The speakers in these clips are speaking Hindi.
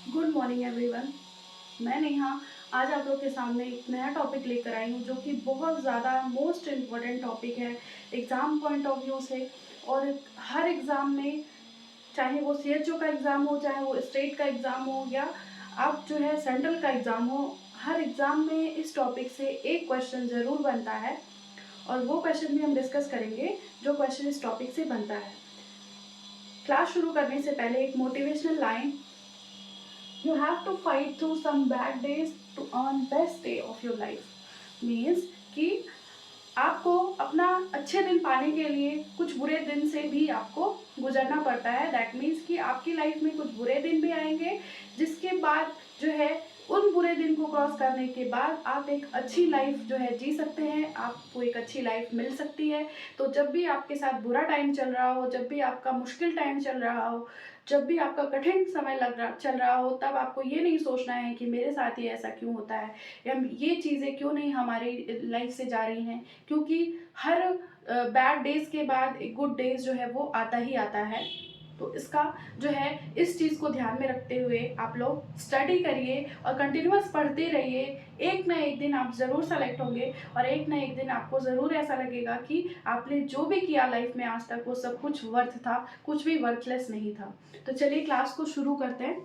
Good morning everyone. मैं नेहा आज आप लोग के सामने एक नया टॉपिक लेकर आई हूँ जो कि बहुत ज़्यादा मोस्ट इम्पॉर्टेंट टॉपिक है एग्ज़ाम पॉइंट ऑफ व्यू से। और हर एग्ज़ाम में, चाहे वो CHO का एग्ज़ाम हो, चाहे वो स्टेट का एग्ज़ाम हो, या आप जो है सेंट्रल का एग्ज़ाम हो, हर एग्ज़ाम में इस टॉपिक से एक क्वेश्चन ज़रूर बनता है। और वो क्वेश्चन भी हम डिस्कस करेंगे जो क्वेश्चन इस टॉपिक से बनता है। क्लास शुरू करने से पहले एक motivational line: you have to fight through some bad days to earn best day of your life। Means कि आपको अपना अच्छे दिन पाने के लिए कुछ बुरे दिन से भी आपको गुजरना पड़ता है। दैट मीन्स कि आपकी लाइफ में कुछ बुरे दिन भी आएंगे, जिसके बाद जो है उन बुरे दिन को क्रॉस करने के बाद आप एक अच्छी लाइफ जो है जी सकते हैं, आपको एक अच्छी लाइफ मिल सकती है। तो जब भी आपके साथ बुरा टाइम चल रहा हो, जब भी आपका मुश्किल टाइम चल रहा हो, जब भी आपका कठिन समय चल रहा हो, तब आपको ये नहीं सोचना है कि मेरे साथ ही ऐसा क्यों होता है, या ये चीज़ें क्यों नहीं हमारी लाइफ से जा रही हैं। क्योंकि हर बैड डेज के बाद एक गुड डेज जो है वो आता ही आता है। तो इसका जो है, इस चीज़ को ध्यान में रखते हुए आप लोग स्टडी करिए और कंटिन्यूअस पढ़ते रहिए। एक ना एक दिन आप ज़रूर सेलेक्ट होंगे और एक ना एक दिन आपको ज़रूर ऐसा लगेगा कि आपने जो भी किया लाइफ में आज तक वो सब कुछ वर्थ था, कुछ भी वर्थलेस नहीं था। तो चलिए क्लास को शुरू करते हैं।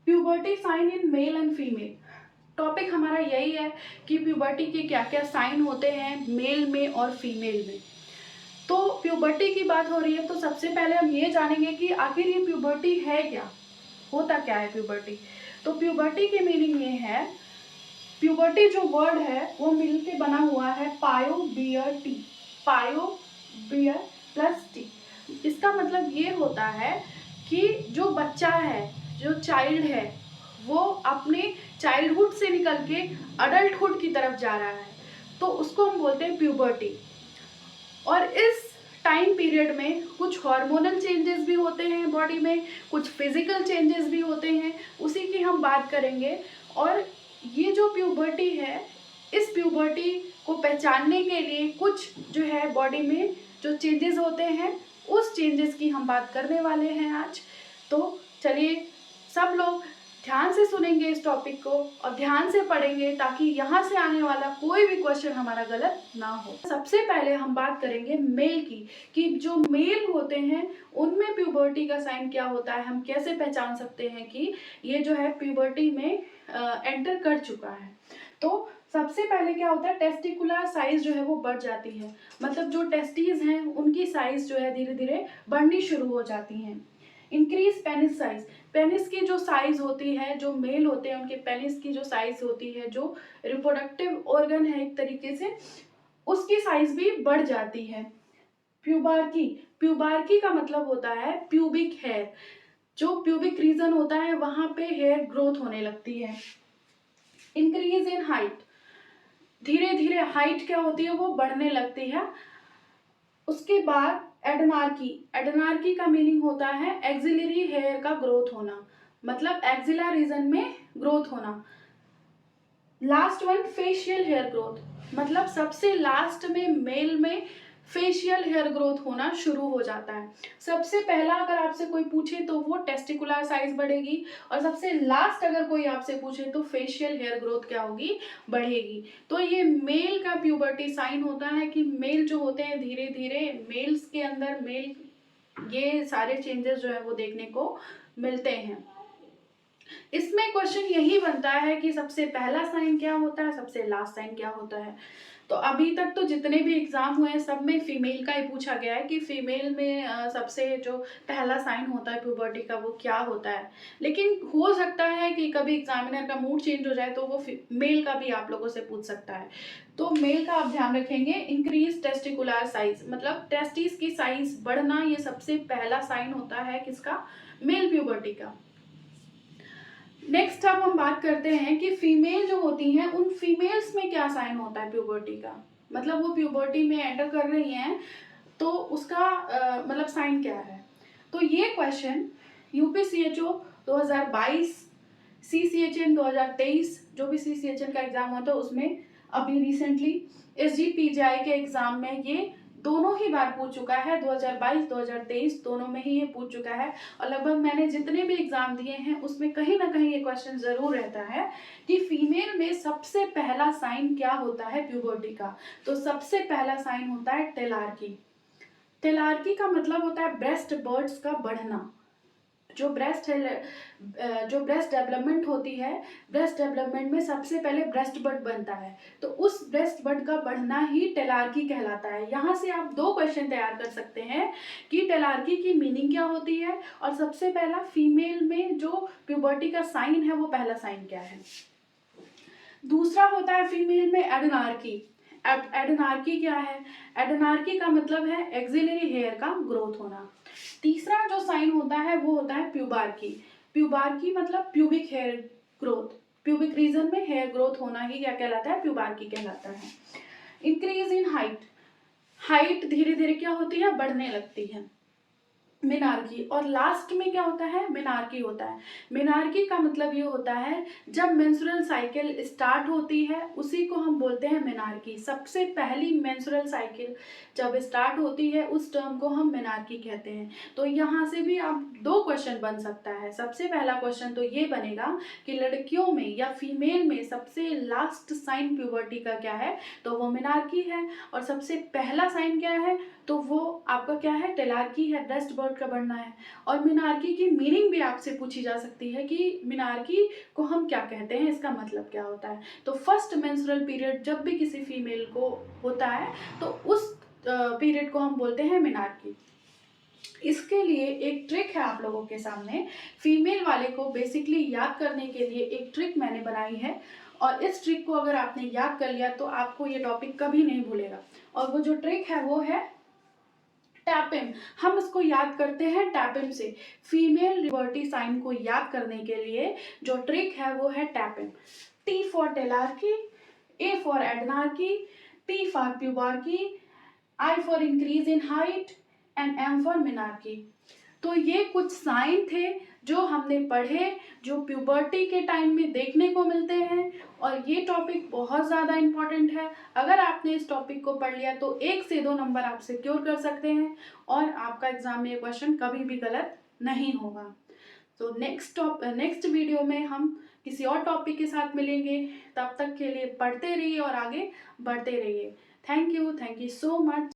Puberty sign in male and female. Topic हमारा यही है कि प्यूबर्टी के क्या क्या साइन होते हैं मेल में और फीमेल में। तो प्यूबर्टी की बात हो रही है तो सबसे पहले हम ये जानेंगे कि आखिर ये प्यूबर्टी है क्या, होता क्या है प्यूबर्टी। तो प्यूबर्टी की मीनिंग ये है, प्यूबर्टी जो वर्ड है वो मिल के बना हुआ है पायो बियर टी, पायो बियर प्लस टी। इसका मतलब ये होता है कि जो बच्चा है, जो चाइल्ड है, वो अपने चाइल्डहुड से निकल के अडल्टहुड की तरफ जा रहा है, तो उसको हम बोलते हैं प्यूबर्टी। और इस टाइम पीरियड में कुछ हार्मोनल चेंजेस भी होते हैं बॉडी में, कुछ फिजिकल चेंजेस भी होते हैं, उसी की हम बात करेंगे। और ये जो प्यूबर्टी है, इस प्यूबर्टी को पहचानने के लिए कुछ जो है बॉडी में जो चेंजेस होते हैं, उस चेंजेस की हम बात करने वाले हैं आज। तो चलिए सब लोग ध्यान से सुनेंगे इस टॉपिक को और ध्यान से पढ़ेंगे, ताकि यहाँ से आने वाला कोई भी क्वेश्चन हमारा गलत ना हो। सबसे पहले हम बात करेंगे मेल की, कि जो मेल होते हैं उनमें प्यूबर्टी का साइन क्या होता है, हम कैसे पहचान सकते हैं कि ये जो है प्यूबर्टी में एंटर कर चुका है। तो सबसे पहले क्या होता है, टेस्टिकुलर साइज जो है वो बढ़ जाती है। मतलब जो टेस्टीज हैं उनकी साइज जो है धीरे धीरे बढ़नी शुरू हो जाती हैं। इंक्रीज पेनिस साइज, पेनिस की जो साइज होती है, जो मेल होते हैं उनके पेनिस की जो साइज होती है, जो रिप्रोडक्टिव ऑर्गन है एक तरीके से, उसकी साइज भी बढ़ जाती है। प्यूबार्की, प्यूबार्की का मतलब होता है प्यूबिक हेयर। जो प्यूबिक रीजन होता है वहां पे हेयर ग्रोथ होने लगती है। इंक्रीज इन हाइट, धीरे धीरे हाइट क्या होती है वो बढ़ने लगती है। उसके बाद एडनार्की, एडनार्की का मीनिंग होता है एक्सिलरी हेयर का ग्रोथ होना, मतलब एक्सिला रीजन में ग्रोथ होना। Last one facial hair growth, मतलब सबसे लास्ट में मेल में फेशियल हेयर ग्रोथ होना शुरू हो जाता है। सबसे पहला अगर आपसे कोई पूछे तो वो टेस्टिकुलर साइज बढ़ेगी, और सबसे लास्ट अगर कोई आपसे पूछे तो फेशियल हेयर ग्रोथ क्या होगी, बढ़ेगी। तो ये मेल का प्यूबर्टी साइन होता है कि मेल जो होते हैं धीरे धीरे मेल्स के अंदर मेल ये सारे चेंजेस जो है वो देखने को मिलते हैं। इसमें क्वेश्चन यही बनता है कि सबसे पहला साइन क्या होता है, सबसे लास्ट साइन क्या होता है। तो अभी तक तो जितने भी एग्जाम हुए हैं सब में फीमेल का ही पूछा गया है कि फीमेल में सबसे जो पहला साइन होता है प्यूबर्टी का वो क्या होता है। लेकिन हो सकता है कि कभी एग्जामिनर का मूड चेंज हो जाए तो वो मेल का भी आप लोगों से पूछ सकता है। तो मेल का आप ध्यान रखेंगे। इंक्रीज टेस्टिकुलर साइज, मतलब टेस्टिस की साइज बढ़ना, ये सबसे पहला साइन होता है किसका, मेल प्यूबर्टी का। नेक्स्ट अब हम बात करते हैं कि फीमेल जो होती हैं उन फीमेल्स में क्या साइन होता है प्यूबर्टी का, मतलब वो प्यूबर्टी में एंटर कर रही हैं तो उसका मतलब साइन क्या है। तो ये क्वेश्चन यूपीसीएचओ 2022, सीसीएचएन 2023, जो भी सीसीएचएन का एग्जाम होता है उसमें अभी रिसेंटली एसजीपीजीआई के एग्जाम में ये दोनों ही बार पूछ चुका है, 2022 2023 दोनों में ही ये पूछ चुका है। और लगभग मैंने जितने भी एग्जाम दिए हैं उसमें कहीं ना कहीं ये क्वेश्चन जरूर रहता है कि फीमेल में सबसे पहला साइन क्या होता है प्यूबर्टी का। तो सबसे पहला साइन होता है टेलार्की। टेलार्की का मतलब होता है ब्रेस्ट बर्ड्स का बढ़ना। जो ब्रेस्ट है, जो ब्रेस्ट डेवलपमेंट होती है, ब्रेस्ट डेवलपमेंट में सबसे पहले ब्रेस्ट बड बनता है, तो उस ब्रेस्ट बड का बढ़ना ही टेलार्की कहलाता है। यहाँ से आप दो क्वेश्चन तैयार कर सकते हैं कि टेलार्की की मीनिंग क्या होती है और सबसे पहला फीमेल में जो प्यूबर्टी का साइन है वो पहला साइन क्या है। दूसरा होता है फीमेल में एडनार्की। एडनार्की क्या है? एडनार्की का मतलब है एक्सिलरी हेयर का ग्रोथ होना। तीसरा जो साइन होता है वो होता है प्यूबार्की। प्यूबार्की मतलब pubic hair growth. Pubic region में हेयर ग्रोथ होना ही क्या कहलाता है? प्यूबार्की कहलाता है। Increase in height. हाइट धीरे धीरे क्या होती है? बढ़ने लगती है, मेनार्की। और लास्ट में क्या होता है? मेनार्की होता है। मेनार्की का मतलब ये होता है जब मेंस्ट्रुअल साइकिल स्टार्ट होती है उसी को हम बोलते हैं मेनार्की। सबसे पहली मेंस्ट्रुअल साइकिल जब स्टार्ट होती है उस टर्म को हम मेनार्की कहते हैं। तो यहाँ से भी आप दो क्वेश्चन बन सकता है। सबसे पहला क्वेश्चन तो ये बनेगा कि लड़कियों में या फीमेल में सबसे लास्ट साइन प्यूबर्टी का क्या है, तो वो मेनार्की है। और सबसे पहला साइन क्या है, तो वो आपका क्या है? टेलार्की है, ब्रेस्ट बर्ड का बढ़ना है। और मिनार्की की मीनिंग भी आपसे पूछी जा सकती है कि मिनार्की को हम क्या कहते हैं, इसका मतलब क्या होता है। तो फर्स्ट मेंस्ट्रुअल पीरियड जब भी किसी फीमेल को होता है तो उस पीरियड को हम बोलते हैं मिनार्की। इसके लिए एक ट्रिक है आप लोगों के सामने। फीमेल वाले को बेसिकली याद करने के लिए एक ट्रिक मैंने बनाई है और इस ट्रिक को अगर आपने याद कर लिया तो आपको ये टॉपिक कभी नहीं भूलेगा। और वो जो ट्रिक है वो है टैपिम। हम इसको याद करते हैं टैपिम से। फीमेल लिबर्टी साइन को याद करने के लिए जो ट्रिक है वो है टैपिम। T for telarche, A for adrenarche, P for pubarche, I for increase in height and M for menarche. तो ये कुछ साइन थे जो हमने पढ़े, जो प्यूबर्टी के टाइम में देखने को मिलते हैं। और ये टॉपिक बहुत ज़्यादा इम्पॉर्टेंट है। अगर आपने इस टॉपिक को पढ़ लिया तो 1 से 2 नंबर आप सिक्योर कर सकते हैं और आपका एग्जाम में ये क्वेश्चन कभी भी गलत नहीं होगा। तो नेक्स्ट वीडियो में हम किसी और टॉपिक के साथ मिलेंगे। तब तक के लिए पढ़ते रहिए और आगे बढ़ते रहिए। Thank you so much.